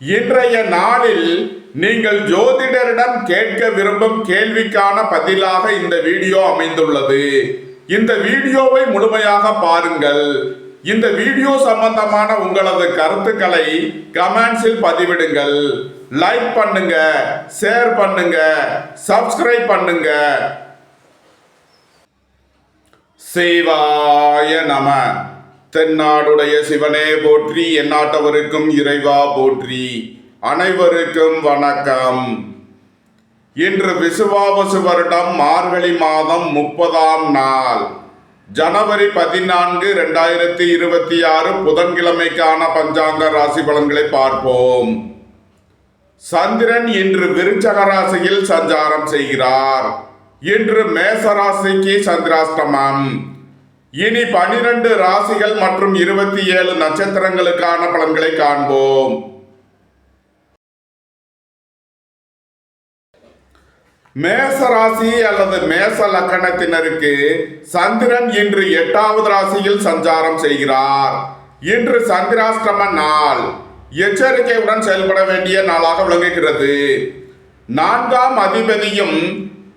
இன்றைய நாளில் நீங்கள் ஜோதிடரிடம் கேட்க விரும்பும் கேள்விக்கான பதிலாக இந்த வீடியோ அமைந்துள்ளது. இந்த வீடியோவை முழுமையாக பாருங்கள். இந்த வீடியோ சம்பந்தமான உங்களது கருத்துக்களை கமெண்ட்ஸில் பதிவிடுங்கள். லைக் பண்ணுங்க, ஷேர் பண்ணுங்க, சப்ஸ்கிரைப் பண்ணுங்க. சிவாய நம. தென்னாடுடைய சிவனே போற்றி, எந்நாட்டவருக்கும் இறைவா போற்றி. அனைவருக்கும் வணக்கம். இன்று விசுவாவசு வருடம் மார்கழி மாதம் 30ஆம் நாள், ஜனவரி 14, 2026 புதன்கிழமைக்கான பஞ்சாங்க ராசி பலன்களை பார்ப்போம். சந்திரன் இன்று விருச்சக ராசியில் சஞ்சாரம் செய்கிறார். இன்று மேச ராசிக்கு சந்திராஷ்டமம். இனி 12 ராசிகள் மற்றும் 27 நட்சத்திரங்களுக்கான பலன்களை காண்போம். மேச ராசி அல்லது மேச லக்கணத்தினருக்கு சந்திரன் இன்று 8வது ராசியில் சஞ்சாரம் செய்கிறார். இன்று சந்திராஷ்டம நாள். எச்சரிக்கையுடன் செயல்பட வேண்டிய நாளாக விளங்குகிறது. 4ஆம் அதிபதியும்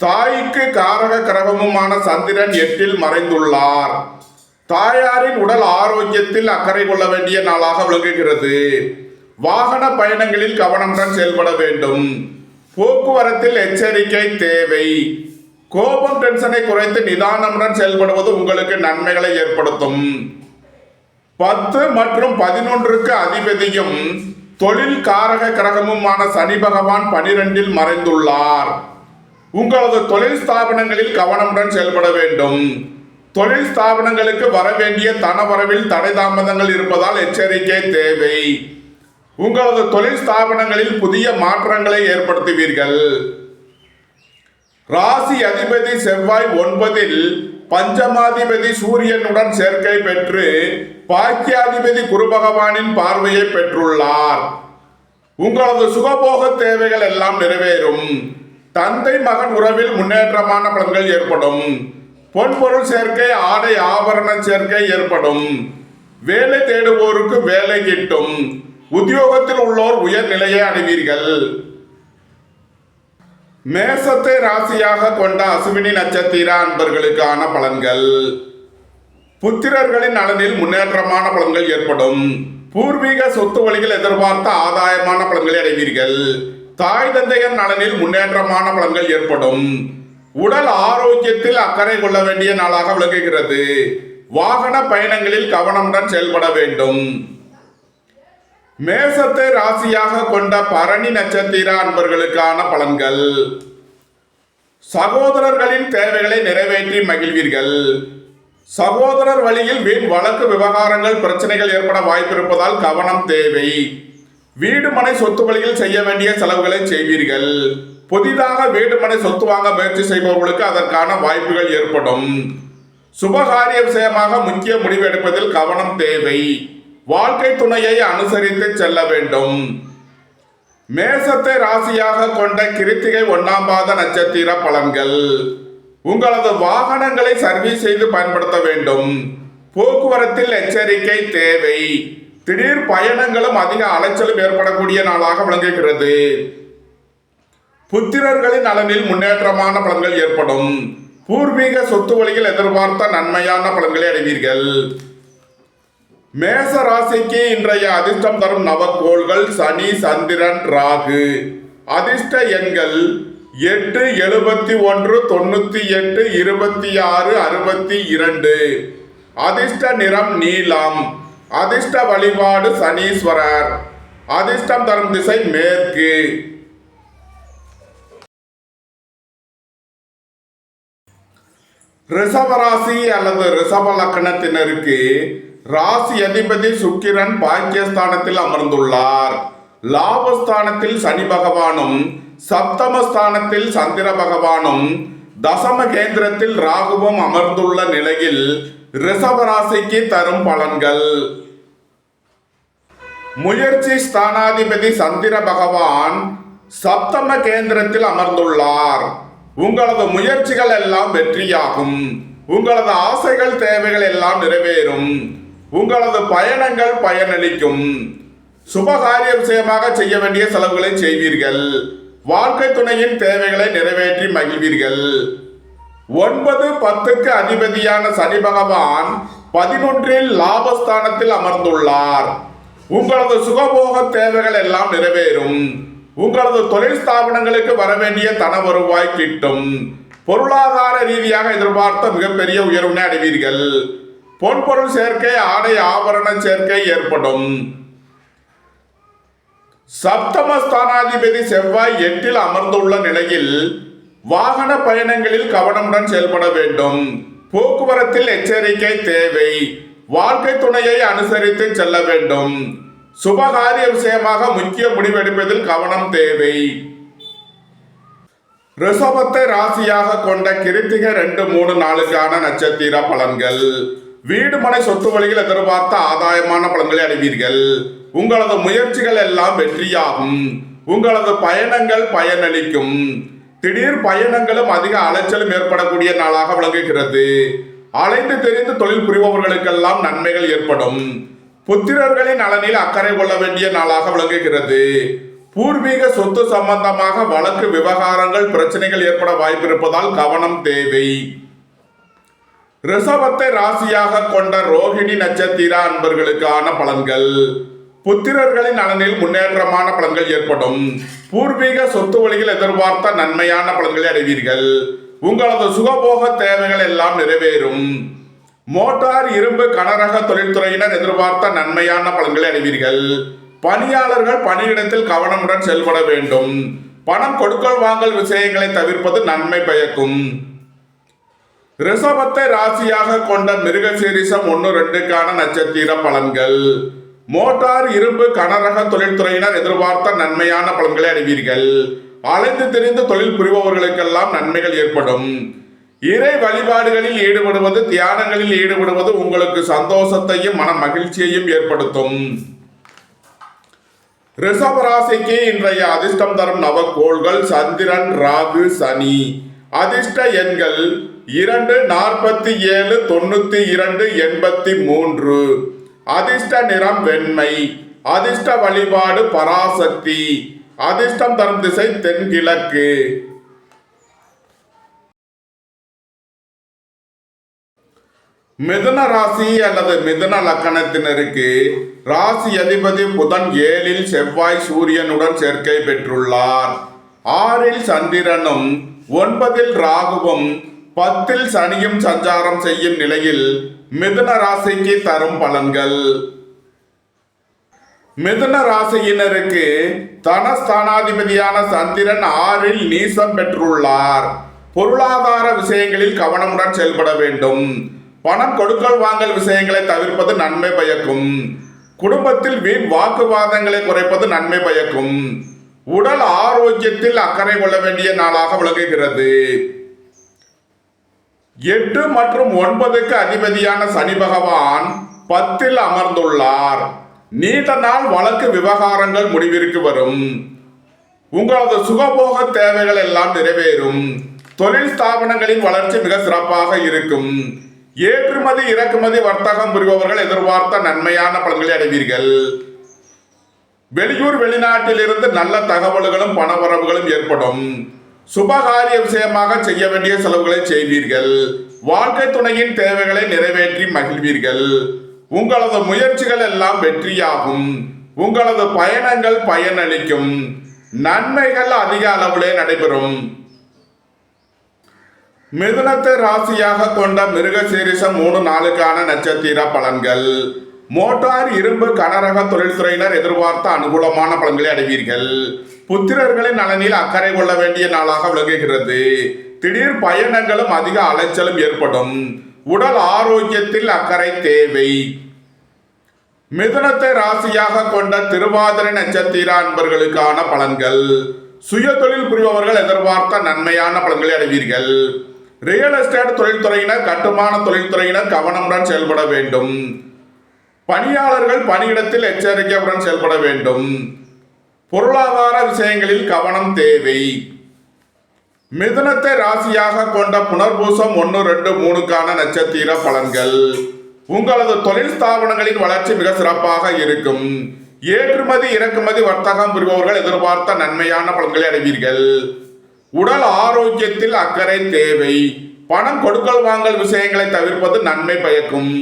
தாய்க்கு காரக கிரகமுமான சந்திரன் 8இல் மறைந்துள்ளார். தாயாரின் உடல் ஆரோக்கியத்தில் அக்கறை கொள்ள வேண்டிய நாளாக விளங்குகிறது. வாகன பயணங்களில் கவனமுடன் செயல்பட வேண்டும். போக்குவரத்தில் எச்சரிக்கை தேவை. கோபம் டென்ஷனை குறைத்து நிதானமுடன் செயல்படுவது உங்களுக்கு நன்மைகளை ஏற்படுத்தும். 10 மற்றும் 11க்கு அதிபதியும் தொழில் காரக கிரகமுமான சனி பகவான் 12இல் மறைந்துள்ளார். உங்களது தொழில் ஸ்தாபனங்களில் கவனமுடன் செயல்பட வேண்டும். தொழில் ஸ்தாபனங்களுக்கு வரவேண்டிய தனவரவில் தடை தாமதங்கள் இருப்பதால் எச்சரிக்கை தேவை. உங்களது தொழில் ஸ்தாபனங்களில் புதிய மாற்றங்களை ஏற்படுத்துவீர்கள். ராசி அதிபதி செவ்வாய் 9இல் பஞ்சமாதிபதி சூரியனுடன் சேர்க்கை பெற்று பாக்கியாதிபதி குரு பகவானின் பார்வையை பெற்றுள்ளார். உங்களது சுகபோக தேவைகள் எல்லாம் நிறைவேறும். தந்தை மகன் உறவில் முன்னேற்றமான பலன்கள் ஏற்படும். பொன்பொருள் சேர்க்கை, ஆடை ஆபரண சேர்க்கை ஏற்படும். வேலை தேடுவோருக்கு வேலை கிட்டும். உத்தியோகத்தில் உள்ளோர் உயர் நிலையை அடைவீர்கள். மேசத்தை ராசியாக கொண்ட அசுவினி நட்சத்திர அன்பர்களுக்கான பலன்கள். புத்திரர்களின் நலனில் முன்னேற்றமான பலன்கள் ஏற்படும். பூர்வீக சொத்து வழிகள் எதிர்பார்த்த ஆதாயமான பலன்களை அடைவீர்கள். தாய் தந்தையர் நலனில் முன்னேற்றமான பலன்கள் ஏற்படும். உடல் ஆரோக்கியத்தில் அக்கறை கொள்ள வேண்டிய நாளாக விளங்குகிறது. வாகன பயணங்களில் கவனமுடன் செயல்பட வேண்டும். மேசத்தை ராசியாக கொண்ட பரணி நட்சத்திர அன்பர்களுக்கான பலன்கள். சகோதரர்களின் தேவைகளை நிறைவேற்றி மகிழ்வீர்கள். சகோதரர் வழியில் வீண் வழக்கு விவகாரங்கள் பிரச்சனைகள் ஏற்பட வாய்ப்பிருப்பதால் கவனம் தேவை. வீடு மனை சொத்து வழியில் செய்ய வேண்டிய செலவுகளை செய்வீர்கள். புதிதாக வீடு மனை சொத்து வாங்க முயற்சி செய்பவர்களுக்கு அதற்கான வாய்ப்புகள் ஏற்படும். சுபகாரிய விஷயமாக முக்கிய முடிவு எடுப்பதில் கவனம் தேவை. வாழ்க்கை துணையை அனுசரித்து செல்ல வேண்டும். மேசத்தை ராசியாக கொண்ட கிருத்திகை 1ஆம் பாத நட்சத்திர பலன்கள். உங்களது வாகனங்களை சர்வீஸ் செய்து பயன்படுத்த வேண்டும். போக்குவரத்தில் எச்சரிக்கை தேவை. திடீர் பயணங்களும் அதிக அலைச்சலும் ஏற்படக்கூடிய நாளாக விளங்குகிறது. புத்திரர்களின் நலனில் முன்னேற்றமான பலன்கள் ஏற்படும். பூர்வீக சொத்து வழியில் எதிர்பார்த்த நன்மையான பலன்களை அடைவீர்கள். மேச ராசிக்கு இன்றைய அதிர்ஷ்டம் தரும் நவக்கோள்கள் சனி, சந்திரன், ராகு. அதிர்ஷ்ட எண்கள் 8, 71, 98, 26, 62. அதிர்ஷ்ட நிறம் நீலம். அதிர்ஷ்ட வழிபாடு சனீஸ்வரர். அதிர்ஷ்டம் தரும் திசை மேற்கு. ரிஷபராசி அல்லது ரிஷப லக்கணத்தினருக்கு ராசி அதிபதி சுக்கிரன் பாக்கியஸ்தானத்தில் அமர்ந்துள்ளார். லாபஸ்தானத்தில் சனி பகவானும், சப்தமஸ்தானத்தில் சந்திர பகவானும், தசம கேந்திரத்தில் ராகுவும் அமர்ந்துள்ள நிலையில் ரிஷபராசிக்கு தரும் பலன்கள். முயற்சி ஸ்தானாதிபதி சந்திர பகவான் சப்தம கேந்திரத்தில் அமர்ந்துள்ளார். உங்களது முயற்சிகள் எல்லாம் வெற்றியாகும். உங்களது ஆசைகள் தேவைகள் எல்லாம் நிறைவேறும். உங்களது பயணங்கள் பயனளிக்கும். சுபகாரிய விஷயமாக செய்ய வேண்டிய செலவுகளை செய்வீர்கள். வாழ்க்கை துணையின் தேவைகளை நிறைவேற்றி மகிழ்வீர்கள். 9, 10க்கு அதிபதியான சனி பகவான் 11இல் லாபஸ்தானத்தில் அமர்ந்துள்ளார். உங்களது சுகபோக தேவைகள் எல்லாம் நிறைவேறும். உங்களது தொழில் ஸ்தாபனங்களுக்கு வரவேண்டிய தன வருவாய் கிட்டும். பொருளாதார ரீதியாக எதிர்பார்த்த மிகப்பெரிய உயர்வினை அடைவீர்கள். பொன்பொருள் சேர்க்கை, ஆடை ஆபரண சேர்க்கை ஏற்படும். சப்தமஸ்தானாதிபதி செவ்வாய் 8இல் அமர்ந்துள்ள நிலையில் வாகன பயணங்களில் கவனமுடன் செயல்பட வேண்டும். போக்குவரத்தில் எச்சரிக்கை தேவை. வாழ்க்கை துணையை அனுசரித்து செல்ல வேண்டும். சுபகாரிய விஷயமாக முக்கிய முடிவெடுப்பதில் கவனம் தேவை. ரிஷபத்தை ராசியாக கொண்ட கிருத்திகை 2, 3, 4க்கான நட்சத்திர பலன்கள். வீடு மனை சொத்து வழியில் எதிர்பார்த்த ஆதாயமான பலன்களை அடைவீர்கள். உங்களது முயற்சிகள் எல்லாம் வெற்றியாகும். உங்களது பயணங்கள் பயனளிக்கும். திடீர் பயணங்களும் அதிக அலைச்சலும் ஏற்படக்கூடிய நாளாக விளங்குகிறது. அலைந்து தெரிந்து தொழில் புரிபவர்களுக்கெல்லாம் நன்மைகள் ஏற்படும். புத்திரர்களின் நலனில் அக்கறை கொள்ள வேண்டிய நாளாக விளங்குகிறது. பூர்வீக சொத்து சம்பந்தமாக வழக்கு விவகாரங்கள் பிரச்சனைகள் ஏற்பட வாய்ப்பிருப்பதால் கவனம் தேவை. ரிஷபத்தை ராசியாக கொண்ட ரோகிணி நட்சத்திர அன்பர்களுக்கான பலன்கள். புத்திரர்களின் நலனில் முன்னேற்றமான பலன்கள் ஏற்படும். பூர்வீக சொத்து வழியில் எதிர்பார்த்த நன்மையான பலன்களை அடைவீர்கள். உங்களது சுகபோக தேவைகள் எல்லாம் நிறைவேறும். மோட்டார், இரும்பு, கனரக தொழில்துறையினர் எதிர்பார்த்த நன்மையான பலன்களை அடைவீர்கள். பணியாளர்கள் பணியிடத்தில் கவனமுடன் செயல்பட வேண்டும். பணம் கொடுக்கல் வாங்கல் விஷயங்களை தவிர்ப்பது நன்மை பயக்கும். ரிஷபத்தை ராசியாக கொண்ட மிருகசீரிஷம் 1, 2க்கான நட்சத்திர பலன்கள். மோட்டார், இரும்பு, கனரக தொழில்துறையினர் எதிர்பார்த்த நன்மையான பலன்களை அடைவீர்கள். அலைந்து திரிந்து தொழில் புரிபவர்களுக்கெல்லாம் நன்மைகள் ஏற்படும். இறை வழிபாடுகளில் ஈடுபடுவது, தியானங்களில் ஈடுபடுவது உங்களுக்கு சந்தோஷத்தையும் மன மகிழ்ச்சியையும் ஏற்படுத்தும். ரிஷப ராசிக்கு இன்றைய அதிர்ஷ்டம் தரும் நவக்கோள்கள் சந்திரன், ராகு, சனி. அதிர்ஷ்ட எண்கள் 2, 47, 92, 83. அதிர்ஷ்ட நிறம் வெண்மை. அதிர்ஷ்ட வழிபாடு பராசக்தி. அதிர்ஷ்டம் தரும் திசை தென்கிழக்கு. மிதுன ராசி அல்லது மிதுன லக்கணத்தினருக்கு ராசி அதிபதி புதன் 7இல் செவ்வாய் சூரியனுடன் சேர்க்கை பெற்றுள்ளார். 6இல் சந்திரனும் 9இல் ராகுவும் 10இல் சனியும் சஞ்சாரம் செய்யும் நிலையில் மிதுன ராசிக்கு தரும் பலன்கள். மிதுன ராசியினருக்கு தனஸ்தானாதிபதியான சந்திரன் 6இல் நீசம் பெற்றுள்ளார். பொருளாதார விஷயங்களில் கவனமுடன் செயல்பட வேண்டும். பணம் கொடுக்கல் வாங்கல் விஷயங்களை தவிர்ப்பது நன்மை பயக்கும். குடும்பத்தில் வீண் வாக்குவாதங்களை குறைப்பது நன்மை பயக்கும். உடல் ஆரோக்கியத்தில் அக்கறை கொள்ள வேண்டிய நாளாக விளங்குகிறது. 8 மற்றும் 9க்கு அதிபதியான சனி பகவான் 10இல் அமர்ந்துள்ளார். நீண்ட நாள் வழக்கு விவகாரங்கள் முடிவிற்கு வரும். உங்களது சுகபோக தேவைகள் எல்லாம் நிறைவேறும். தொழில் ஸ்தாபனங்களின் வளர்ச்சி மிக சிறப்பாக இருக்கும். ஏற்றுமதி இறக்குமதி வர்த்தகம் புரிபவர்கள் எதிர்பார்த்த நன்மையான பலன்களை அடைவீர்கள். வெளியூர் வெளிநாட்டில் இருந்து நல்ல தகவல்களும் பணவரவுகளும் ஏற்படும். சுபகாரிய விஷயமாக செய்ய வேண்டிய செலவுகளை செய்வீர்கள். வாழ்க்கை துணையின் தேவைகளை நிறைவேற்றி மகிழ்வீர்கள். உங்களது முயற்சிகள் எல்லாம் வெற்றியாகும். உங்களது பயணங்கள் பயனளிக்கும். நன்மைகள் அதிக அளவிலே நடைபெறும். மிதுனத்தை ராசியாக கொண்ட மிருகசீரிஷம் 3, 4க்கான நட்சத்திர பலன்கள். மோட்டார், இரும்பு, கனரக தொழில்துறையினர் எதிர்பார்த்த அனுகூலமான பலன்களை அடைவீர்கள். புத்திரர்களின் நலனில் அக்கறை கொள்ள வேண்டிய நாளாக விளங்குகிறது. திடீர் பயணங்களும் அதிக அலைச்சலும் ஏற்படும். உடல் ஆரோக்கியத்தில் அக்கறை தேவை. மிதுனத்தை ராசியாக கொண்ட திருவாதிரை நட்சத்திர அன்பர்களுக்கான பலன்கள். சுய தொழில் புரிபவர்கள் எதிர்பார்த்த நன்மையான பலன்களை அடைவீர்கள். ரியல் எஸ்டேட் தொழில்துறையினர், கட்டுமான தொழில்துறையினர் கவனமுடன் செயல்பட வேண்டும். பணியாளர்கள் பணியிடத்தில் எச்சரிக்கையுடன் செயல்பட வேண்டும். பொருளாதார விஷயங்களில் கவனம் தேவை. மிதுனத்தை ராசியாக கொண்ட புனர்பூசம் 1, 2, 3க்கான நட்சத்திர பலன்கள். உங்களது தொழில் ஸ்தாபனங்களின் வளர்ச்சி மிக சிறப்பாக இருக்கும். ஏற்றுமதி இறக்குமதி வர்த்தகம் புரிபவர்கள் எதிர்பார்த்த நன்மையான பலன்களை அடைவீர்கள். உடல் ஆரோக்கியத்தில் அக்கறை தேவை. பணம் கொடுக்கல் வாங்கல் விஷயங்களை தவிர்ப்பது நன்மை பயக்கும்.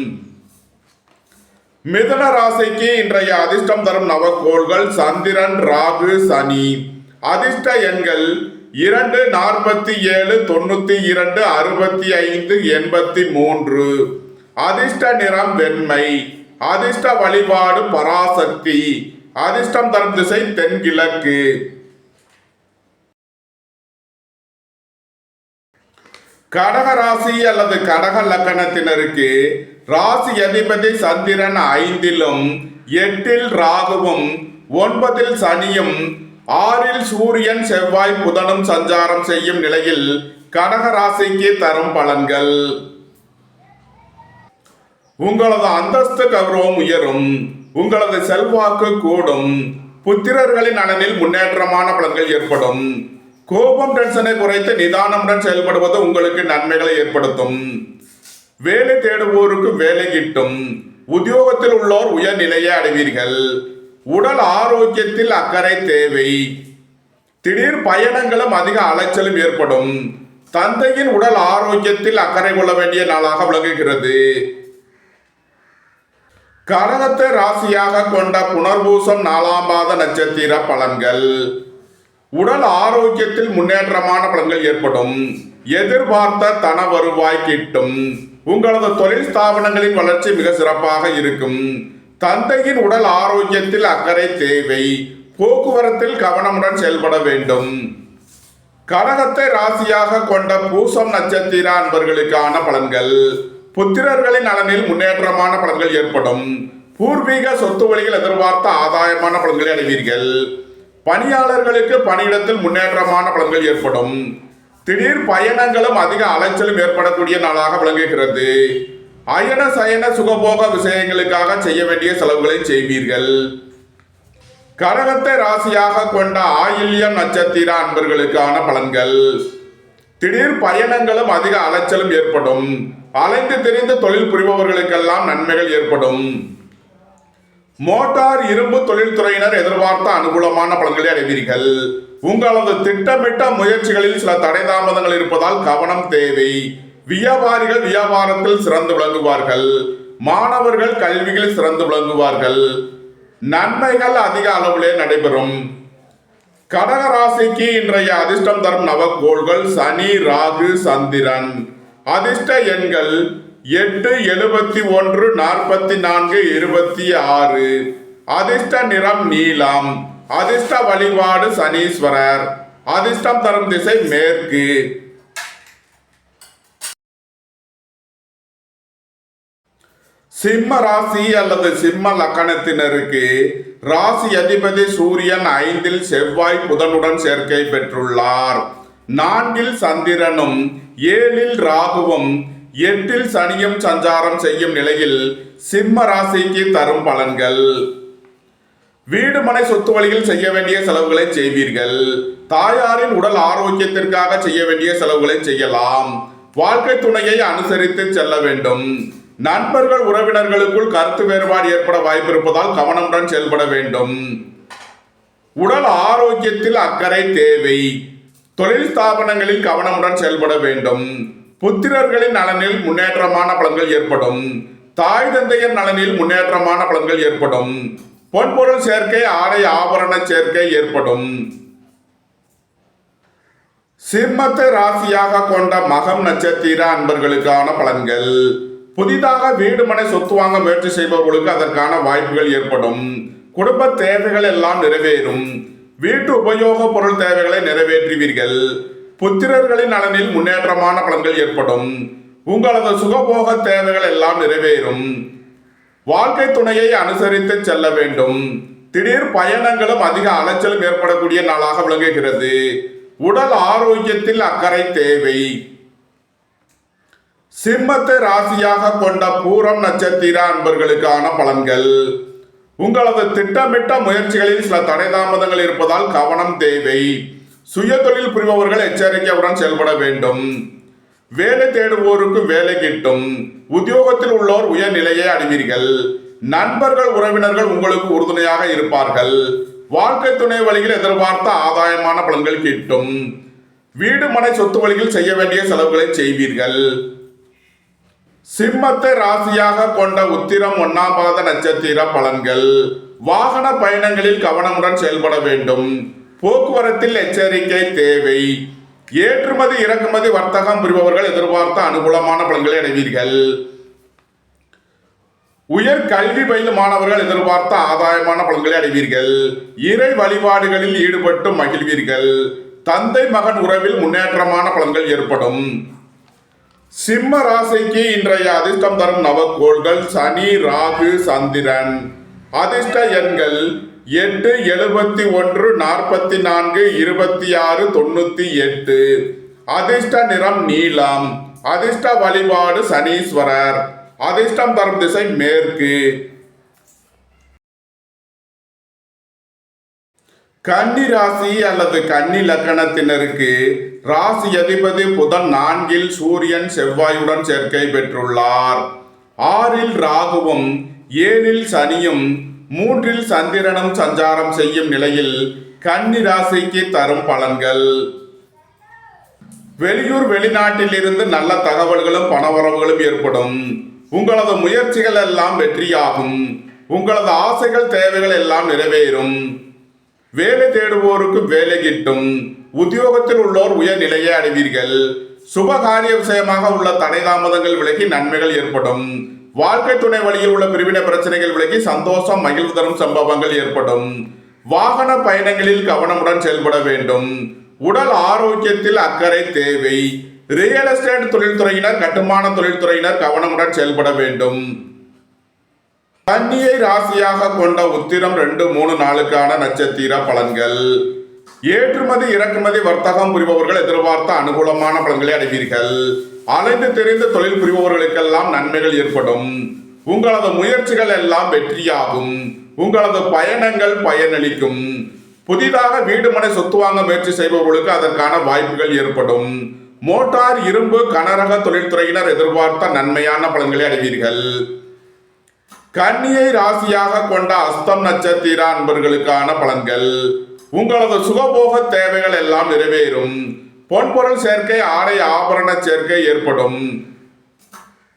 மிதுன ராசிக்கு இன்றைய அதிர்ஷ்டம் தரும் நவக்கோள்கள் சந்திரன், ராகு, சனி. அதிர்ஷ்ட எண்கள் 2, 47, 92, 65, 83. அதிர்ஷ்ட நிறம் வெண்மை. அதிர்ஷ்ட வழிபாடு பராசக்தி. அதிர்ஷ்டம் தரும் திசை தென்கிழக்கு. கடக ராசி அல்லது கடக லக்கணத்தினருக்கு ராசி அதிபதி சந்திரன் 5லும் 8ல் ராகுவும் 9ல் சனியும் 6ல் சூரியன் செவ்வாய் புதனும் சஞ்சாரம் செய்யும் நிலையில் கடக ராசிக்கு தரும் பலன்கள். உங்களது அந்தஸ்து கௌரவம் உயரும். உங்களது செல்வாக்கு கூடும். புத்திரர்களின் நலனில் முன்னேற்றமான பலன்கள் ஏற்படும். கோபம் டென்ஷனை குறைத்து நிதானமுடன் செயல்படுவது உங்களுக்கு நன்மைகளை ஏற்படுத்தும். வேலை தேடுவோருக்கு வேலை கிட்டும். உத்தியோகத்தில் உள்ளோர் உயர்நிலையை அடைவீர்கள். உடல் ஆரோக்கியத்தில் அக்கறை தேவை. திடீர் பயணங்களும் அதிக அலைச்சலும் ஏற்படும். தந்தையின் உடல் ஆரோக்கியத்தில் அக்கறை கொள்ள வேண்டிய நாளாக விளங்குகிறது. கடகத்தை ராசியாக கொண்ட புனர்பூசம் 4ஆம் பாத நட்சத்திர பலன்கள். உடல் ஆரோக்கியத்தில் முன்னேற்றமான பலன்கள் ஏற்படும். எதிர்பார்த்த தன வருவாய் கிட்டும். உங்களது தொழில் ஸ்தாபனங்களின் வளர்ச்சி மிக சிறப்பாக இருக்கும். தந்தையின் உடல் ஆரோக்கியத்தில் அக்கறை தேவை. போக்குவரத்தில் கவனமுடன் செயல்பட வேண்டும். கடகத்தை ராசியாக கொண்ட பூசம் நட்சத்திர அன்பர்களுக்கான பலன்கள். புத்திரர்களின் நலனில் முன்னேற்றமான பலன்கள் ஏற்படும். பூர்வீக சொத்து வழியில் எதிர்பார்த்த ஆதாயமான பலன்களை அடைவீர்கள். பணியாளர்களுக்கு பணியிடத்தில் முன்னேற்றமான பலன்கள் ஏற்படும். திடீர் பயணங்களும் அதிக அலைச்சலும் ஏற்படக்கூடிய நாளாக விளங்குகிறது. அயன சயன சுகபோக விஷயங்களுக்காக செய்ய வேண்டிய செலவுகளை செய்வீர்கள். கடகத்தை ராசியாக கொண்ட ஆயில்யம் நட்சத்திர அன்பர்களுக்கான பலன்கள். திடீர் பயணங்களும் அதிக அலைச்சலும் ஏற்படும். அலைந்து திரிந்து தொழில் புரிபவர்களுக்கெல்லாம் நன்மைகள் ஏற்படும். மோட்டார் இரும்பு தொழில்துறையினர் எதிர்பார்த்த அனுகூலமான பலன்களை அடைவீர்கள். உங்களது திட்டமிட்ட முயற்சிகளில் சில தடை தாமதங்கள் இருப்பதால் கவனம் தேவை. வியாபாரிகள் வியாபாரத்தில் சிறந்து விளங்குவார்கள். மாணவர்கள் கல்வியில் சிறந்து விளங்குவார்கள். நன்மைகள் அதிக அளவிலே நடைபெறும். கடக ராசிக்கு இன்றைய அதிர்ஷ்டம் தரும் நவக்கோள்கள் சனி, ராகு, சந்திரன். அதிர்ஷ்ட எண்கள் 8, 71, 44, 26. அதிர்ஷ்ட நிறம் நீலம். அதிர்ஷ்ட வழிபாடு சனீஸ்வரர். அதிர்ஷ்டம் தரும் திசை மேற்கு. சிம்ம ராசி அல்லது சிம்ம லக்கணத்தினருக்கு ராசி அதிபதி சூரியன் 5ல் செவ்வாய் புதனுடன் சேர்க்கை பெற்றுள்ளார். 4ல் சந்திரனும் 7ல் ராகுவும் 8ல் சனியும் சஞ்சாரம் செய்யும் நிலையில் சிம்ம ராசிக்கு தரும் பலன்கள். வீடு மனை சொத்து வழியில் செய்ய வேண்டிய செலவுகளை செய்வீர்கள். தாயாரின் உடல் ஆரோக்கியத்திற்காக செய்ய வேண்டிய செலவுகளை செய்யலாம். வாழ்க்கை துணையை அனுசரித்து செல்ல வேண்டும். நண்பர்கள் உறவினர்களுக்குள் கருத்து வேறுபாடு ஏற்பட வாய்ப்பு இருப்பதால் கவனமுடன் செயல்பட வேண்டும். உடல் ஆரோக்கியத்தில் அக்கறை தேவை. தொழில் ஸ்தாபனங்களில் கவனமுடன் செயல்பட வேண்டும். புத்திரர்களின் நலனில் முன்னேற்றமான பலன்கள் ஏற்படும். தாய் தந்தையர் நலனில் முன்னேற்றமான பலன்கள் ஏற்படும். பொன்பொருள் சேர்க்கை, ஆடை ஆபரண சேர்க்கை ஏற்படும். சிம்மத்தை ராசியாக கொண்ட மகம் நட்சத்திர அன்பர்களுக்கான பலன்கள். புதிதாக வீடு மனை சொத்து வாங்க முயற்சி செய்பவர்களுக்கு அதற்கான வாய்ப்புகள் ஏற்படும். குடும்ப தேவைகள் எல்லாம் நிறைவேறும். வீட்டு உபயோக பொருள் தேவைகளை நிறைவேற்றுவீர்கள். புத்திரர்களின் நலனில் முன்னேற்றமான பலன்கள் ஏற்படும். உங்களது சுகபோக தேவைகள் எல்லாம் நிறைவேறும். வாழ்க்கை துணையை அனுசரித்து செல்ல வேண்டும். திடீர் பயணங்களும் அதிக அலைச்சலும் ஏற்படக்கூடிய நாளாக விளங்குகிறது. உடல் ஆரோக்கியத்தில் அக்கறை தேவை. சிம்மத்தை ராசியாக கொண்ட பூரம் நட்சத்திர அன்பர்களுக்கான பலன்கள். உங்களது திட்டமிட்ட முயற்சிகளில் சில தடை தாமதங்கள் இருப்பதால் கவனம் தேவை. சுய தொழில் புரிபவர்கள் எச்சரிக்கையுடன் செயல்பட வேண்டும். வேலை தேடுவோருக்கு வேலை கிட்டும். உத்தியோகத்தில் உள்ளோர் உயர்நிலையை அடைவீர்கள். நண்பர்கள் உறவினர்கள் உங்களுக்கு உறுதுணையாக இருப்பார்கள். வாழ்க்கை துணை வழியில் எதிர்பார்த்த ஆதாயமான பலன்கள் கிட்டும். வீடு மனை சொத்து வழியில் செய்ய வேண்டிய செலவுகளை செய்வீர்கள். சிம்மத்தை ராசியாக கொண்ட உத்திரம் 1ஆம் பாத நட்சத்திர பலன்கள். வாகன பயணங்களில் கவனமுடன் செயல்பட வேண்டும். போக்குவரத்தில் எச்சரிக்கை தேவை. ஏற்றுமதி இறக்குமதி வர்த்தகம் புரிபவர்கள் எதிர்பார்த்த அனுகூலமான பலன்களை அடைவீர்கள். உயர் கல்வி பயிலும் மாணவர்கள் எதிர்பார்த்த ஆதாயமான பலன்களை அடைவீர்கள். இறை வழிபாடுகளில் ஈடுபட்டு மகிழ்வீர்கள். தந்தை மகன் உறவில் முன்னேற்றமான பலன்கள் ஏற்படும். சிம்ம ராசிக்கு இன்றைய அதிர்ஷ்டம் தரும் நவக்கோள்கள் சனி, ராகு, சந்திரன். அதிர்ஷ்ட எண்கள் 8, 71, 44, 26, 98. அதிர்ஷ்ட நிறம் நீலம். அதிர்ஷ்ட வழிபாடு சனீஸ்வரர். அதிர்ஷ்டம் தரும் திசை மேற்கு. கன்னி ராசி அல்லது கன்னி லக்கணத்தினருக்கு ராசி அதிபதி புதன் 4இல் சூரியன் செவ்வாயுடன் சேர்க்கை பெற்றுள்ளார். 6இல் ராகுவும் 7இல் சனியும் 3இல் சந்திரனும் சஞ்சாரம் செய்யும் நிலையில் கன்னி ராசிக்கு தரும் பலன்கள். வெளியூர் வெளிநாட்டில் இருந்து நல்ல தகவல்களும் பணவரவுகளும் ஏற்படும். உங்களது முயற்சிகள் எல்லாம் வெற்றியாகும். உங்களது ஆசைகள் தேவைகள் எல்லாம் நிறைவேறும். வேலை தேடுவோருக்கு வேலை கிட்டும். உத்தியோகத்தில் உள்ளோர் உயர்நிலையை அடைவீர்கள். சுபகாரிய விஷயமாக உள்ள தடை தாமதங்கள் விலகி நன்மைகள் ஏற்படும். வாழ்க்கை துணை வழியில் உள்ள பிரிவினை பிரச்சனைகள் விலகி சந்தோஷம் மகிழ்வு தரும் சம்பவங்கள் ஏற்படும். வாகன பயணங்களில் கவனமுடன் செயல்பட வேண்டும். உடல் ஆரோக்கியத்தில் அக்கறை தேவை. ரியல் எஸ்டேட் தொழில்துறையினர் கட்டுமான தொழில்துறையினர் கவனமுடன் செயல்பட வேண்டும். கன்னியை ராசியாக கொண்ட உத்திரம் 2, 3, 4க்கான நட்சத்திர பலன்கள். ஏற்றுமதி இறக்குமதி வர்த்தகம் புரிபவர்கள் எதிர்பார்த்த அனுகூலமான பலன்களை அடைவீர்கள். அலைந்து தெரிந்து தொழில் புரிபவர்களுக்கெல்லாம் நன்மைகள் ஏற்படும். உங்களது முயற்சிகள் எல்லாம் வெற்றியாகும். உங்களது பயணங்கள் பயனளிக்கும். புதிதாக வீடு மனை சொத்து வாங்க முயற்சி செய்பவர்களுக்கு அதற்கான வாய்ப்புகள் ஏற்படும். மோட்டார் இரும்பு கனரக தொழில்துறையினர் எதிர்பார்த்த நன்மையான பலன்களை அடைவீர்கள். கன்னியை ராசியாக கொண்ட அஸ்தம் நட்சத்திர அன்பர்களுக்கான பலன்கள். உங்களது சுகபோக தேவைகள் எல்லாம் நிறைவேறும். பொன்பொருள் சேர்க்கை ஆடை ஆபரண சேர்க்கை ஏற்படும்.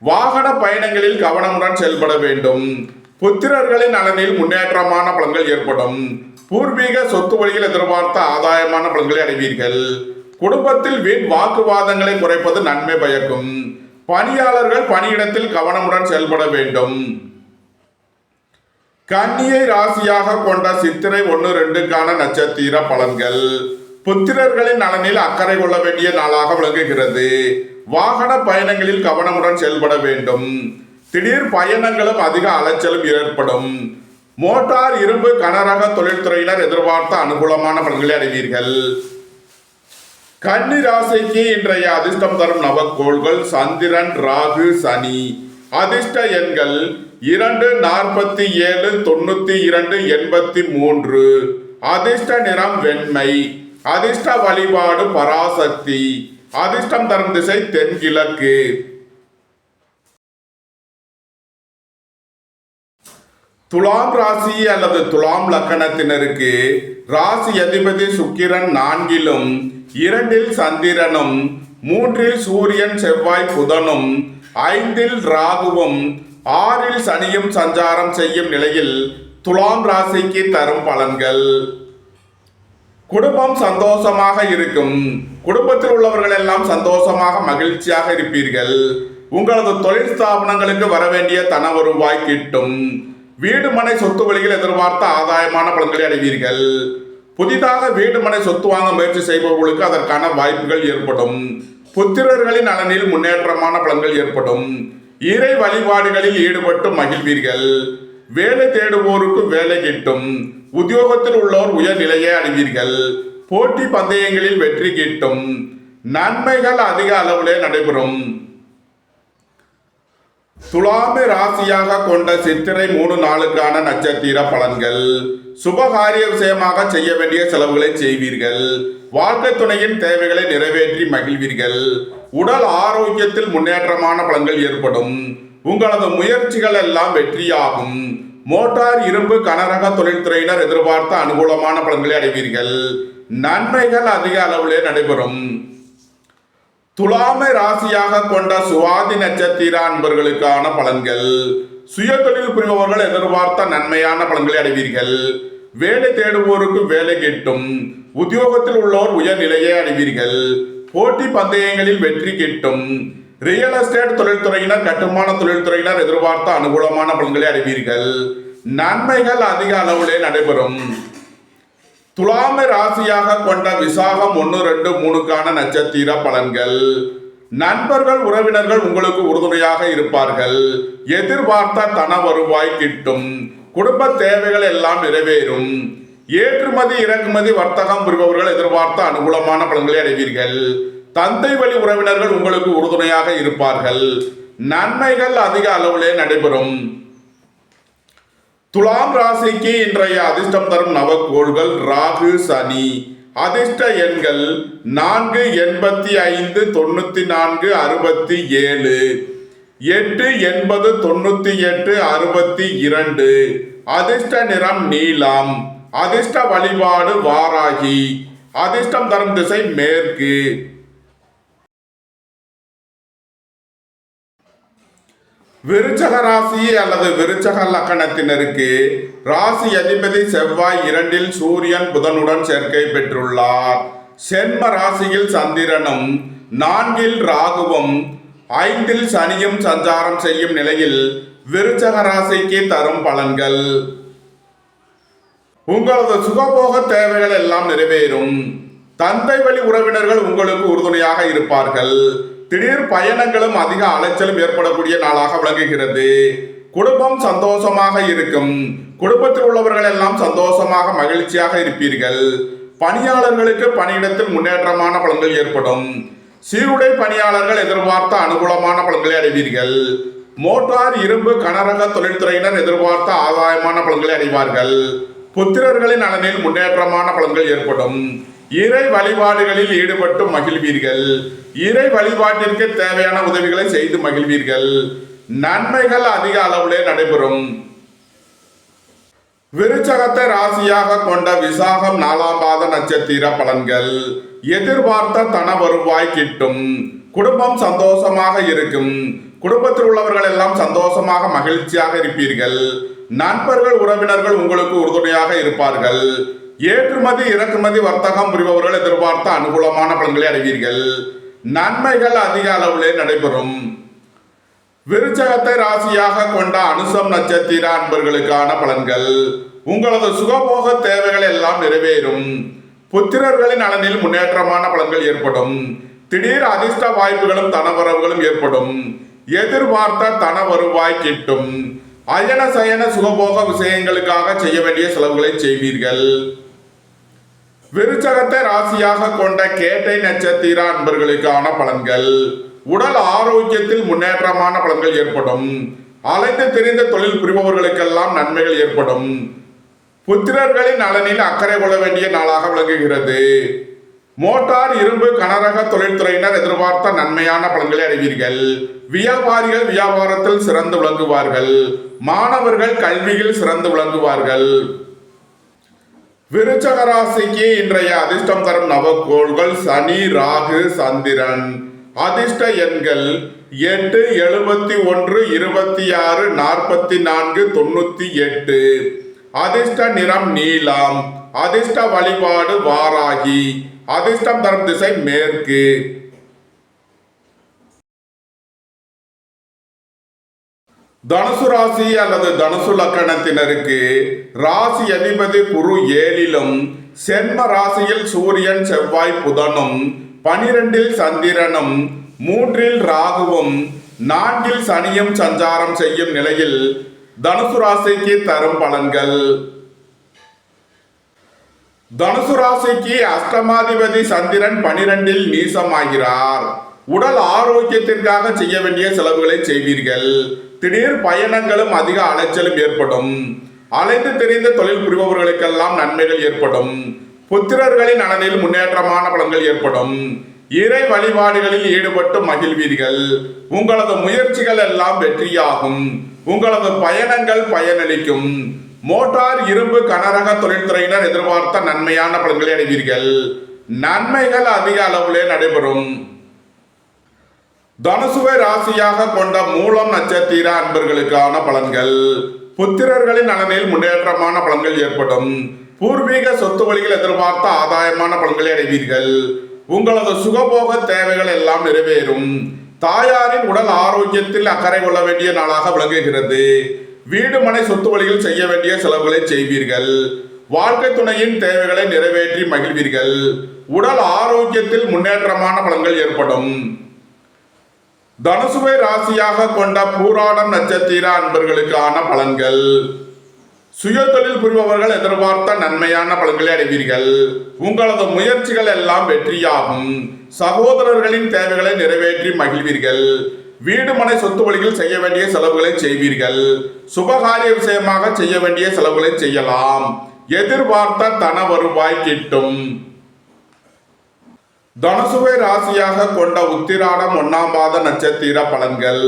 வாகன பயணங்களில் கவனமுடன் செயல்பட வேண்டும். புத்திரர்களின் நலனில் முன்னேற்றமான பலன்கள் ஏற்படும். பூர்வீக சொத்து வழியில் எதிர்பார்த்த ஆதாயமான பலன்களை அடைவீர்கள். குடும்பத்தில் வீண் வாக்குவாதங்களை குறைப்பது நன்மை பயக்கும். பணியாளர்கள் பணியிடத்தில் கவனமுடன் செயல்பட வேண்டும். கன்னியை ராசியாக கொண்ட சித்திரை 1, 2க்கான நட்சத்திர பலன்கள். புத்திரர்களின் நலனில் அக்கறை கொள்ள வேண்டிய நாளாக விளங்குகிறது. வாகன பயணங்களில் கவனமுடன் செயல்பட வேண்டும். திடீர் பயணங்களும் அதிக அலைச்சலும் ஏற்படும். மோட்டார் இரும்பு கனரக தொழில்துறையினர் எதிர்பார்த்த அனுகூலமான பலன்களை அடைவீர்கள். கன்னி ராசிக்கு இன்றைய அதிர்ஷ்டம் தரும் நவக்கோள்கள் சந்திரன், ராகு, சனி. அதிர்ஷ்ட எண்கள் 2, 47, 92, 83. அதிர்ஷ்ட நிறம் வெண்மை. அதிர்ஷ்ட வழிபாடு பராசக்தி. அதிர்ஷ்டம் தரும் திசை தென்கிழக்கு. துலாம் ராசி அல்லது துலாம் லக்கணத்தினருக்கு ராசி அதிபதி சுக்கிரன் 4இலும் 2இல் சந்திரனும் 3இல் சூரியன் செவ்வாய் புதனும் 5இல் ராகுவும் 6இல் சனியும் சஞ்சாரம் செய்யும் நிலையில் துலாம் ராசிக்கு தரும் பலன்கள். குடும்பம் சந்தோஷமாக இருக்கும். குடும்பத்தில் உள்ளவர்கள் எல்லாம் சந்தோஷமாக மகிழ்ச்சியாக இருப்பீர்கள். உங்களது தொழில் ஸ்தாபனங்களுக்கு வரவேண்டிய தன வருவாய் கிட்டும். வீடு மனை சொத்து வழியில் எதிர்பார்த்த ஆதாயமான பலன்களை அடைவீர்கள். புதிதாக வீடு மனை சொத்து வாங்க முயற்சி செய்பவர்களுக்கு அதற்கான வாய்ப்புகள் ஏற்படும். புத்திரர்களின் நலனில் முன்னேற்றமான பலன்கள் ஏற்படும். இறை வழிபாடுகளில் ஈடுபட்டு மகிழ்வீர்கள். வேலை தேடுவோருக்கு வேலை கிட்டும். உத்தியோகத்தில் உள்ளோர் உயர்நிலையை அடைவீர்கள். போட்டி பந்தயங்களில் வெற்றி கிட்டும். நன்மைகள் அதிக அளவிலே நடைபெறும். துலாமி ராசியாக கொண்ட சித்திரை 3, 4க்கான நட்சத்திர பலன்கள். சுபகாரிய விஷயமாக செய்ய வேண்டிய செலவுகளை செய்வீர்கள். வாழ்க்கை துணையின் தேவைகளை நிறைவேற்றி மகிழ்வீர்கள். உடல் ஆரோக்கியத்தில் முன்னேற்றமான பலன்கள் ஏற்படும். உங்களது முயற்சிகள் எல்லாம் வெற்றியாகும். மோட்டார் இரும்பு கனரக தொழில்துறையினர் எதிர்பார்த்த அனுகூலமான பலன்களை அடைவீர்கள். நன்மைகள் அதிக அளவிலே நடைபெறும். துலாமை ராசியாக கொண்ட சுவாதி நட்சத்திர அன்பர்களுக்கான பலன்கள். சுய தொழில் புரிபவர்கள் எதிர்பார்த்த நன்மையான பலன்களை அடைவீர்கள். வேலை தேடுவோருக்கு வேலை கிட்டும். உத்தியோகத்தில் உள்ளோர் உயர்நிலையை அடைவீர்கள். போட்டி பந்தயங்களில் வெற்றி கிட்டும். ரியல் எஸ்டேட் தொழில்துறையினர் கட்டுமான தொழில்துறையினர் எதிர்பார்த்த அனுகூலமான பலன்களை அடைவீர்கள். நன்மைகள் அதிக அளவிலே நடைபெறும். துலாமை ராசியாக கொண்ட விசாகம் 1, 2, 3க்கான நட்சத்திர பலன்கள். நண்பர்கள் உறவினர்கள் உங்களுக்கு உறுதுணையாக இருப்பார்கள். எதிர்பார்த்த தன வருவாய் கிட்டும். குடும்ப தேவைகள் எல்லாம் நிறைவேறும். ஏற்றுமதி இறக்குமதி வர்த்தகம் புரிபவர்கள் எதிர்பார்த்த அனுகூலமான பலன்களை அடைவீர்கள். தந்தை வழி உறவினர்கள் உங்களுக்கு உறுதுணையாக இருப்பார்கள். நன்மைகள் அதிக அளவிலே நடைபெறும். துலாம் ராசிக்கு இன்றைய அதிர்ஷ்டம் தரும் நவக்கோள்கள் ராகு சனி. அதிர்ஷ்ட எண்கள் 4, 85, 94, 67, 8, 80, 98, 62. அதிர்ஷ்ட நிறம் நீலம். அதிர்ஷ்ட வழிபாடு வாராகி. அதிர்ஷ்டம் தரும் திசை மேற்கு. விருச்சக ராசி அல்லது விருச்சக லக்கணத்தினருக்கு ராசி அதிபதி செவ்வாய் 2ல் சூரியன் புதனுடன் சேர்க்கை பெற்றுள்ளார். சென்ம ராசியில் சந்திரனும் 4ல் ராகுவும் 5ல் சனியும் சஞ்சாரம் செய்யும் நிலையில் விருச்சக ராசிக்கு தரும் பலன்கள். உங்களது சுகபோக தேவைகள் எல்லாம் நிறைவேறும். தந்தை வழி உறவினர்கள் உங்களுக்கு உறுதுணையாக இருப்பார்கள். திடீர் பயணங்களும் அதிக அலைச்சலும் ஏற்படக்கூடிய நாளாக விளங்குகிறது. குடும்பம் சந்தோஷமாக இருக்கும். குடும்பத்தில் உள்ளவர்கள் எல்லாம் சந்தோஷமாக மகிழ்ச்சியாக இருப்பீர்கள். பணியாளர்களுக்கு பணியிடத்தில் முன்னேற்றமான பலன்கள் ஏற்படும். சீருடை பணியாளர்கள் எதிர்பார்த்த அனுகூலமான பலன்களை அடைவீர்கள். மோட்டார் இரும்பு கனரக தொழில்துறையினர் எதிர்பார்த்த ஆதாயமான பலன்களை அடைவார்கள். புத்திரர்களின் நலனில் முன்னேற்றமான பலன்கள் ஏற்படும். இறை வழிபாடுகளில் ஈடுபட்டு மகிழ்வீர்கள். இறை வழிபாட்டிற்கு தேவையான உதவிகளை செய்து மகிழ்வீர்கள். நன்மைகள் அதிக அளவிலே நடைபெறும். விருச்சகத்தை ராசியாக கொண்ட விசாகம் 4ஆம் பாத நட்சத்திர பலன்கள். எதிர்பார்த்த தன வருவாய் கிட்டும். குடும்பம் சந்தோஷமாக இருக்கும். குடும்பத்தில் உள்ளவர்கள் எல்லாம் சந்தோஷமாக மகிழ்ச்சியாக இருப்பீர்கள். நண்பர்கள் உறவினர்கள் உங்களுக்கு உறுதுணையாக இருப்பார்கள். ஏற்றுமதி இறக்குமதி வர்த்தகம் புரிபவர்கள் எதிர்பார்த்த அனுகூலமான பலன்களை அடைவீர்கள். நன்மைகள் அதிக அளவிலே நடைபெறும். விருச்சகத்தை ராசியாக கொண்ட அனுசம் நட்சத்திர அன்பர்களுக்கான பலன்கள். உங்களது சுகபோக தேவைகள் எல்லாம் நிறைவேறும். புத்திரர்களின் நலனில் முன்னேற்றமான பலன்கள் ஏற்படும். திடீர் அதிர்ஷ்ட வாய்ப்புகளும் தனவரவுகளும் ஏற்படும். எதிர்பார்த்த தன வருவாய் கிட்டும். அயன சயன சுகபோக விஷயங்களுக்காக செய்ய வேண்டிய செலவுகளை செய்வீர்கள். விருச்சகத்தை ராசியாக கொண்ட கேட்டை நட்சத்திர அன்பர்களுக்கான பலன்கள். உடல் ஆரோக்கியத்தில் முன்னேற்றமான பலன்கள் ஏற்படும். அலைந்து தெரிந்த தொழில் புரிபவர்களுக்கெல்லாம் நன்மைகள் ஏற்படும். புத்திரர்களின் நலனில் அக்கறை கொள்ள வேண்டிய நாளாக விளங்குகிறது. மோட்டார் இரும்பு கனரக தொழில்துறையினர் எதிர்பார்த்த நன்மையான பலன்களை அடைவீர்கள். வியாபாரிகள் வியாபாரத்தில் சிறந்து விளங்குவார்கள். மாணவர்கள் கல்வியில் சிறந்து விளங்குவார்கள். விருச்சக ராசிக்கு இன்றைய அதிர்ஷ்டம் தரும் நவக்கோள்கள் சனி ராகு சந்திரன். அதிர்ஷ்ட எண்கள் 8, 71, 26, 44, 98. அதிர்ஷ்ட நிறம் நீலம். அதிர்ஷ்ட வழிபாடு வாராகி. அதிர்ஷ்டம் தரும் திசை மேற்கு. தனுசு ராசி அல்லது தனுசு லக்கணத்தினருக்கு ராசி அதிபதி குரு 7லும் சென்ம ராசியில் சூரியன் செவ்வாய் புதனும் 12ல் சந்திரனும் 3ல் ராகுவும் 4ல் சனியும் சஞ்சாரம் செய்யும் நிலையில் தனுசு ராசிக்கு தரும் பலன்கள். தனுசு ராசிக்கு அஷ்டமாதிபதி சந்திரன் 12ல் நீசமாகிறார். உடல் ஆரோக்கியத்திற்காக செய்ய வேண்டிய செலவுகளை செய்வீர்கள். திடீர் பயணங்களும் அதிக அலைச்சலும் ஏற்படும். அலைந்து தெரிந்த தொழில் புரிபவர்களுக்கெல்லாம் நன்மைகள் ஏற்படும். புத்திரர்களின் நலனில் முன்னேற்றமான பலன்கள் ஏற்படும். இறை வழிபாடுகளில் ஈடுபட்டு மகிழ்வீர்கள். உங்களது முயற்சிகள் எல்லாம் வெற்றியாகும். உங்களது பயணங்கள் பயனளிக்கும். மோட்டார் இரும்பு கனரக தொழில்துறையினர் எதிர்பார்த்த நன்மையான பலன்களை அடைவீர்கள். நன்மைகள் அதிக அளவிலே நடைபெறும். தனுசுவை ராசியாக கொண்ட மூலம் நட்சத்திர அன்பர்களுக்கான பலன்கள். புத்திரர்களின் நலனில் முன்னேற்றமான பலன்கள் ஏற்படும். பூர்வீக சொத்து வழிகள் எதிர்பார்த்த ஆதாயமான பலன்களை அடைவீர்கள். உங்களது சுகபோக தேவைகள் எல்லாம் நிறைவேறும். தாயாரின் உடல் ஆரோக்கியத்தில் அக்கறை கொள்ள வேண்டிய நாளாக விளங்குகிறது. வீடு மனை சொத்து வழியில் செய்ய வேண்டிய செலவுகளை செய்வீர்கள். வாழ்க்கை துணையின் தேவைகளை நிறைவேற்றி மகிழ்வீர்கள். உடல் ஆரோக்கியத்தில் முன்னேற்றமான பலன்கள் ஏற்படும். தனுசுவை ராசியாக கொண்ட பூராடம் நட்சத்திர அன்பர்களுக்கான பலன்கள். சுய தொழில் புரிபவர்கள் எதிர்பார்த்த நன்மையான பலன்களை அடைவீர்கள். உங்களது முயற்சிகள் எல்லாம் வெற்றியாகும். சகோதரர்களின் தேவைகளை நிறைவேற்றி மகிழ்வீர்கள். வீடு மனை சொத்து வழியில் செய்ய வேண்டிய செலவுகளை செய்வீர்கள். சுபகாரிய விஷயமாக செய்ய வேண்டிய செலவுகளை செய்யலாம். எதிர்பார்த்த தன வருவாய் கிட்டும். தனுசுவை ராசியாக கொண்ட உத்திராடம் 1ஆம் பாத நட்சத்திர பலன்கள்.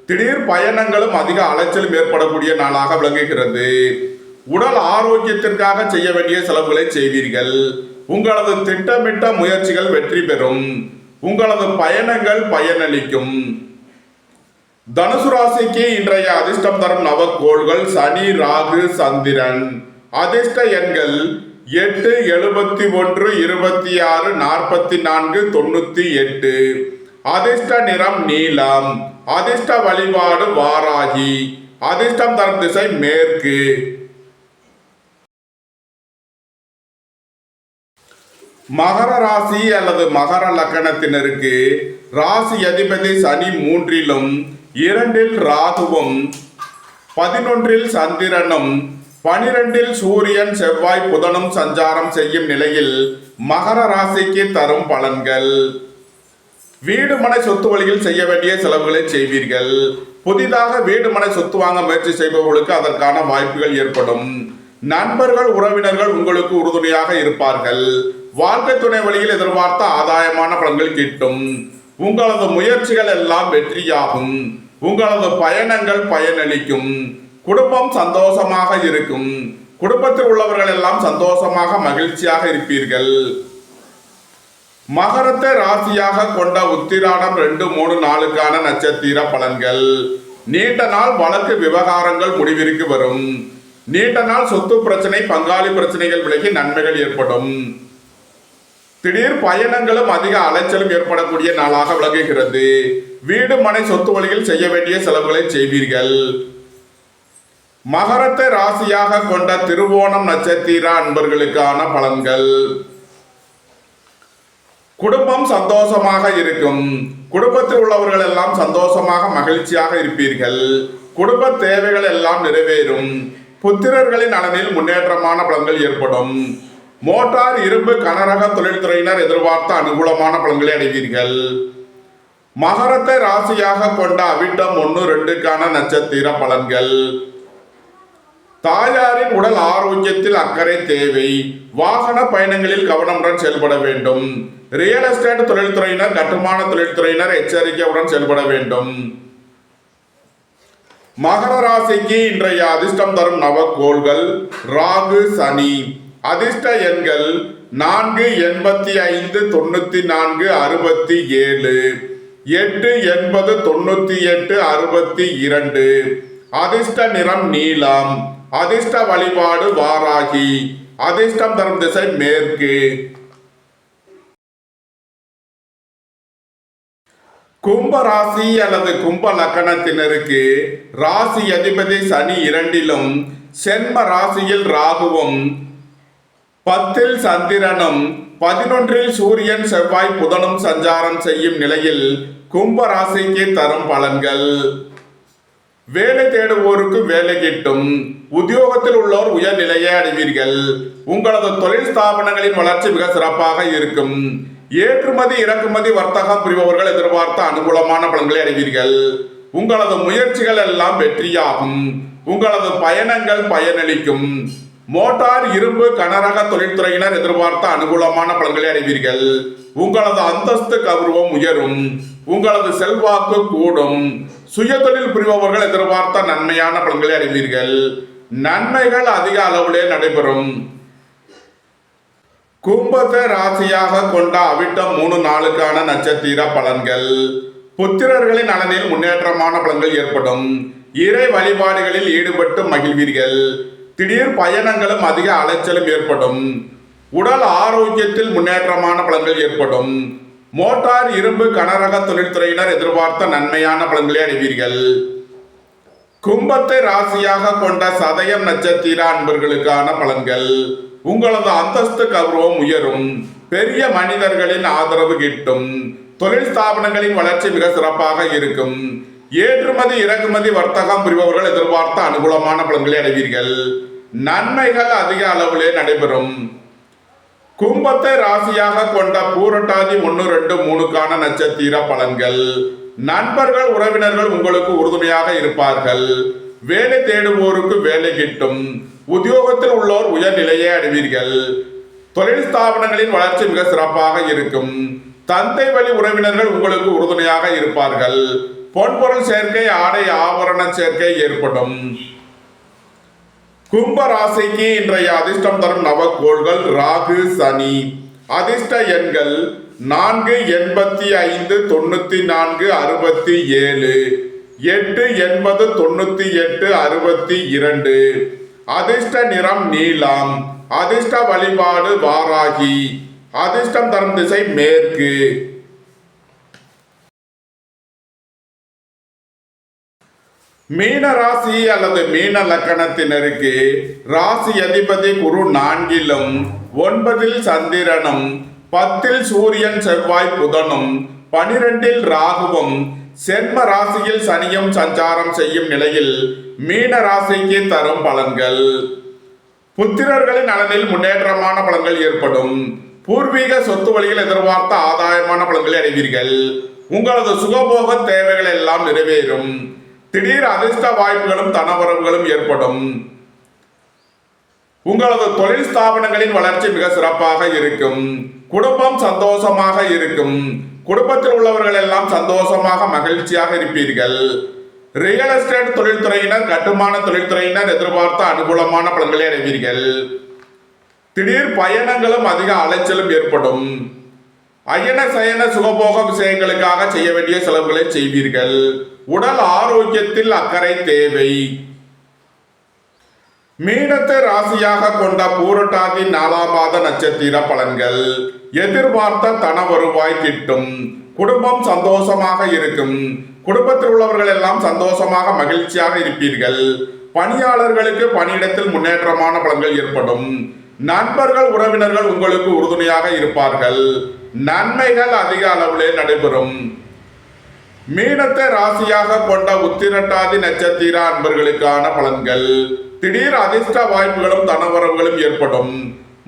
திடீர் பயணங்களும் அதிக அலைச்சலும் ஏற்படக்கூடிய நாளாக விளங்குகிறது. உடல் ஆரோக்கியத்திற்காக செய்ய வேண்டிய செலவுகளை செய்வீர்கள். உங்களது திட்டமிட்ட முயற்சிகள் வெற்றி பெறும். உங்களது பயணங்கள் பயனளிக்கும். தனுசு ராசிக்கு இன்றைய அதிர்ஷ்டம் தரும் நவக்கோள்கள் சனி, ராகு, சந்திரன். அதிர்ஷ்ட எண்கள் 8, 71, 26, 44, 98. அதிர்ஷ்ட நிறம் நீலம். அதிர்ஷ்ட வழிபாடு வாராகி. அதிர்ஷ்டம் தரும் திசை மேற்கு. மகர ராசி அல்லது மகர லக்கணத்தினருக்கு ராசி அதிபதி சனி 3லும் 2ல் ராகுவும் 11ல் சந்திரனும் 12ல் சூரியன், செவ்வாய், புதனும் சஞ்சாரம் செய்யும் நிலையில் மகர ராசிக்கு தரும் பலன்கள். வீடு மனை சொத்து வழியில் செய்ய வேண்டிய செலவுகளை செய்வீர்கள். புதிதாக வீடு மனை சொத்து வாங்க முயற்சி செய்பவர்களுக்கு அதற்கான வாய்ப்புகள் ஏற்படும். நண்பர்கள், உறவினர்கள் உங்களுக்கு உறுதுணையாக இருப்பார்கள். வாழ்க்கை துணை வழியில் எதிர்பார்த்த ஆதாயமான பலன்கள் கிட்டும். உங்களது முயற்சிகள் எல்லாம் வெற்றியாகும். உங்களது பயணங்கள் பயனளிக்கும். குடும்பம் சந்தோஷமாக இருக்கும். குடும்பத்தில் உள்ளவர்கள் எல்லாம் சந்தோஷமாக மகிழ்ச்சியாக இருப்பீர்கள். மகரத்தை ராசியாக கொண்ட உத்திராடம் 2, 3, 4க்கான நட்சத்திர பலன்கள். நீண்ட நாள் வழக்கு விவகாரங்கள் முடிவிற்கு வரும். நீண்ட நாள் சொத்து பிரச்சனை, பங்காளி பிரச்சனைகள் விலகி நன்மைகள் ஏற்படும். திடீர் பயணங்களும் அதிக அலைச்சலும் ஏற்படக்கூடிய நாளாக விளங்குகிறது. வீடு மனை சொத்து வழியில் செய்ய வேண்டிய செலவுகளை செய்வீர்கள். மகரத்தை ராசியாக கொண்ட திருவோணம் நட்சத்திர அன்பர்களுக்கான பலன்கள். குடும்பம் சந்தோஷமாக இருக்கும். குடும்பத்தில் உள்ளவர்கள் எல்லாம் சந்தோஷமாக மகிழ்ச்சியாக இருப்பீர்கள். குடும்ப தேவைகள் எல்லாம் நிறைவேறும். புத்திரர்களின் நலனில் முன்னேற்றமான பலன்கள் ஏற்படும். மோட்டார் இரும்பு கனரக தொழில்துறையினர் எதிர்பார்த்த அனுகூலமான பலன்களை அடைவீர்கள். மகரத்தை ராசியாக கொண்ட அவிட்டம் 1, 2க்கான நட்சத்திர பலன்கள். தாயாரின் உடல் ஆரோக்கியத்தில் அக்கறை தேவை. வாகன பயணங்களில் கவனமுடன் செயல்பட வேண்டும். ரியல் எஸ்டேட் தொழில்துறையினர், கட்டுமான தொழில்துறையினர் எச்சரிக்கையுடன் செயல்பட வேண்டும். மகர ராசிக்கு இன்றைய அதிர்ஷ்டம் தரும் நவக்கோள்கள் ராகு, சனி. அதிர்ஷ்ட எண்கள் 4, 85, 94, 67. 8, 80, 98, 62. அதிர்ஷ்ட நிறம் நீலம். அதிர்ஷ்ட வழிபாடு வாராகி. அதிர்ஷ்டம் தரும் திசை மேற்கு. கும்ப ராசி அல்லது கும்ப லக்கணத்தினருக்கு ராசி அதிபதி சனி 2லும் சென்ம ராசியில் ராகுவும் 10ல் சந்திரனும் 11ல் சூரியன், செவ்வாய், புதனும் சஞ்சாரம் செய்யும் நிலையில் கும்ப ராசிக்கு தரும் பலன்கள். வேலை தேடுவோருக்கு வேலை கிட்டும். உத்தியோகத்தில் உள்ளோர் உயர்நிலையை அடைவீர்கள். உங்களது தொழில் ஸ்தாபனங்களின் வளர்ச்சி மிக சிறப்பாக இருக்கும். ஏற்றுமதி இறக்குமதி வர்த்தகம் புரிபவர்கள் எதிர்பார்த்த அனுகூலமான பலன்களை அடைவீர்கள். உங்களது முயற்சிகள் எல்லாம் வெற்றியாகும். உங்களது பயணங்கள் பயனளிக்கும். மோட்டார் இரும்பு கனரக தொழில்துறையினர் எதிர்பார்த்த அனுகூலமான பலன்களை அடைவீர்கள். உங்களது அந்தஸ்து கௌரவம் உயரும். உங்களது செல்வாக்கு கூடும். சுய தொழில் புரிபவர்கள் எதிர்பார்த்த நன்மையான பலன்களை அடைவீர்கள். நன்மைகள் அதிக அளவிலே நடைபெறும். கும்பத்தை ராசியாக கொண்ட அவிட்டம் 3 நாளுக்கான நட்சத்திர பலன்கள். புத்திரர்களின் நலனில் முன்னேற்றமான பலன்கள் ஏற்படும். இறை வழிபாடுகளில் ஈடுபட்டு மகிழ்வீர்கள். திடீர் பயணங்களும் அதிக அலைச்சலும் ஏற்படும். உடல் ஆரோக்கியத்தில் முன்னேற்றமான பலன்கள் ஏற்படும். மோட்டார், இரும்பு, கனரக தொழில்துறையினர் எதிர்பார்த்த நன்மையான பலன்களை அடைவீர்கள். கும்பத்தை ராசியாக கொண்ட சதயம் நட்சத்திர அன்பர்களுக்கான பலன்கள். உங்களது அந்தஸ்து கௌரவம் உயரும். பெரிய மனிதர்களின் ஆதரவு கிட்டும். தொழில் ஸ்தாபனங்களின் வளர்ச்சி மிக சிறப்பாக இருக்கும். ஏற்றுமதி இறக்குமதி வர்த்தகம் புரிபவர்கள் எதிர்பார்த்த அனுகூலமான பலன்களை அடைவீர்கள். நன்மைகள் அதிக அளவிலே நடைபெறும். கும்பத்தை ராசியாக கொண்ட பூரட்டாதி 1, 2, 3க்கான நட்சத்திர பலன்கள். நண்பர்கள், உறவினர்கள் உங்களுக்கு உறுதுணையாக இருப்பார்கள். வேலை தேடுவோருக்கு வேலை கிட்டும். உத்தியோகத்தில் உள்ளோர் உயர்நிலையை அடைவீர்கள். தொழில் ஸ்தாபனங்களின் வளர்ச்சி மிக சிறப்பாக இருக்கும். தந்தை வழி உறவினர்கள் உங்களுக்கு உறுதுணையாக இருப்பார்கள். பொன்பொருள் சேர்க்கை, ஆடை ஆபரண சேர்க்கை ஏற்படும். கும்ப ராசிக்கு இன்றைய அதிர்ஷ்டம் தரும் நவக்கோள்கள் ராகு, சனி. அதிர்ஷ்ட எண்கள் 4, 85, 94, 67, 8, 80, 98, 62. அதிர்ஷ்ட நிறம் நீலம். அதிர்ஷ்ட வழிபாடு வாராகி. அதிர்ஷ்டம் தரும் திசை மேற்கு. மீன ராசி அல்லது மீன லக்கணத்தினருக்கு ராசி அதிபதி குரு 4லும் 9ல் சந்திரனும் 10ல் சூரியன், செவ்வாய், புதனும் 12ல் ராகுவும் சென்ம ராசியில் சனியும் சஞ்சாரம் செய்யும் நிலையில் மீன ராசிக்கு தரும் பலன்கள். புத்திரர்களின் நலனில் முன்னேற்றமான பலன்கள் ஏற்படும். பூர்வீக சொத்து வழியில் எதிர்பார்த்த ஆதாயமான பலன்களை அடைவீர்கள். உங்களது சுகபோக தேவைகள் எல்லாம் நிறைவேறும். திடீர் அதிர்ஷ்ட வாய்ப்புகளும் தனவரவுகளும் ஏற்படும். உங்களது தொழில் ஸ்தாபனங்களின் வளர்ச்சி மிக சிறப்பாக இருக்கும். குடும்பம் சந்தோஷமாக இருக்கும். குடும்பத்தில் உள்ளவர்கள் எல்லாம் சந்தோஷமாக மகிழ்ச்சியாக இருப்பீர்கள். ரியல் எஸ்டேட் தொழில்துறையினர், கட்டுமான தொழில்துறையினர் எதிர்பார்த்த அனுகூலமான பலன்களை அடைவீர்கள். திடீர் பயணங்களும் அதிக அலைச்சலும் ஏற்படும். அயன சயன சுகபோக விஷயங்களுக்காக செய்ய வேண்டிய செலவுகளை செய்வீர்கள். உடல் ஆரோக்கியத்தில் அக்கறை தேவை. மீனத்தை ராசியாக கொண்ட பூரட்டாதி 4ஆம் பாத நட்சத்திர பலன்கள். எதிர்பார்த்த தன வருவாய் கிட்டும். குடும்பம் சந்தோஷமாக இருக்கும். குடும்பத்தில் உள்ளவர்கள் எல்லாம் சந்தோஷமாக மகிழ்ச்சியாக இருப்பீர்கள். பணியாளர்களுக்கு பணியிடத்தில் முன்னேற்றமான பலன்கள் ஏற்படும். நண்பர்கள், உறவினர்கள் உங்களுக்கு உறுதுணையாக இருப்பார்கள். நன்மைகள் அதிக அளவிலே நடைபெறும். மீனத்தை ராசியாக கொண்ட உத்திரட்டாதி நட்சத்திர அன்பர்களுக்கான பலன்கள். திடீர் அதிர்ஷ்ட வாய்ப்புகளும் தனவரவுகளும் ஏற்படும்.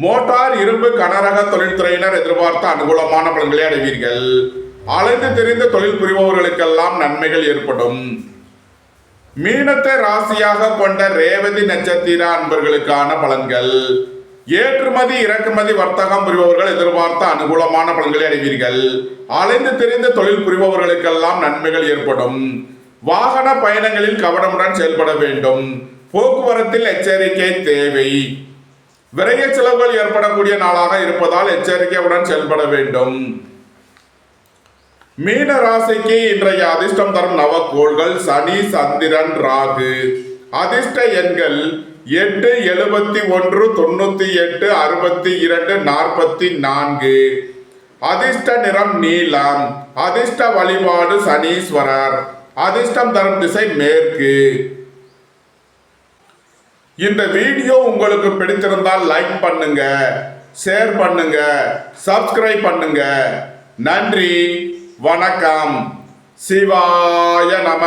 மோட்டார், இரும்பு, கனரக தொழில்துறையினர் எதிர்பார்த்த அனுகூலமான பலன்களை அடைவீர்கள். அலைந்து தெரிந்த தொழில் புரிபவர்களுக்கெல்லாம் நன்மைகள் ஏற்படும். மீனத்தை ராசியாக கொண்ட ரேவதி நட்சத்திர அன்பர்களுக்கான பலன்கள். ஏற்றுமதி இறக்குமதி வர்த்தகம் புரிபவர்கள் எதிர்பார்த்த அனுகூலமான பலன்களை அடைவீர்கள். அலைந்து தெரிந்த தொழில் புரிபவர்களுக்கெல்லாம் நன்மைகள் ஏற்படும். வாகன பயணங்களில் கவனமுடன் செயல்பட வேண்டும். போக்குவரத்தில் எச்சரிக்கை தேவை. விரைய செலவுகள் ஏற்படக்கூடிய நாளாக இருப்பதால் எச்சரிக்கையுடன் செயல்பட வேண்டும். மீன ராசிக்கு இன்றைய அதிர்ஷ்டம் தரும் நவக்கோள்கள் சனி, சந்திரன், ராகு. அதிர்ஷ்ட எண்கள் 8, 71, 98, 62, 44. அதிர்ஷ்ட நிறம் நீலம். அதிர்ஷ்ட வழிபாடு சனீஸ்வரர். அதிர்ஷ்டம் தரும் திசை மேற்கு. இந்த வீடியோ உங்களுக்கு பிடித்திருந்தால் லைக் பண்ணுங்க, ஷேர் பண்ணுங்க, சப்ஸ்கிரைப் பண்ணுங்க. நன்றி, வணக்கம். சிவாய நம.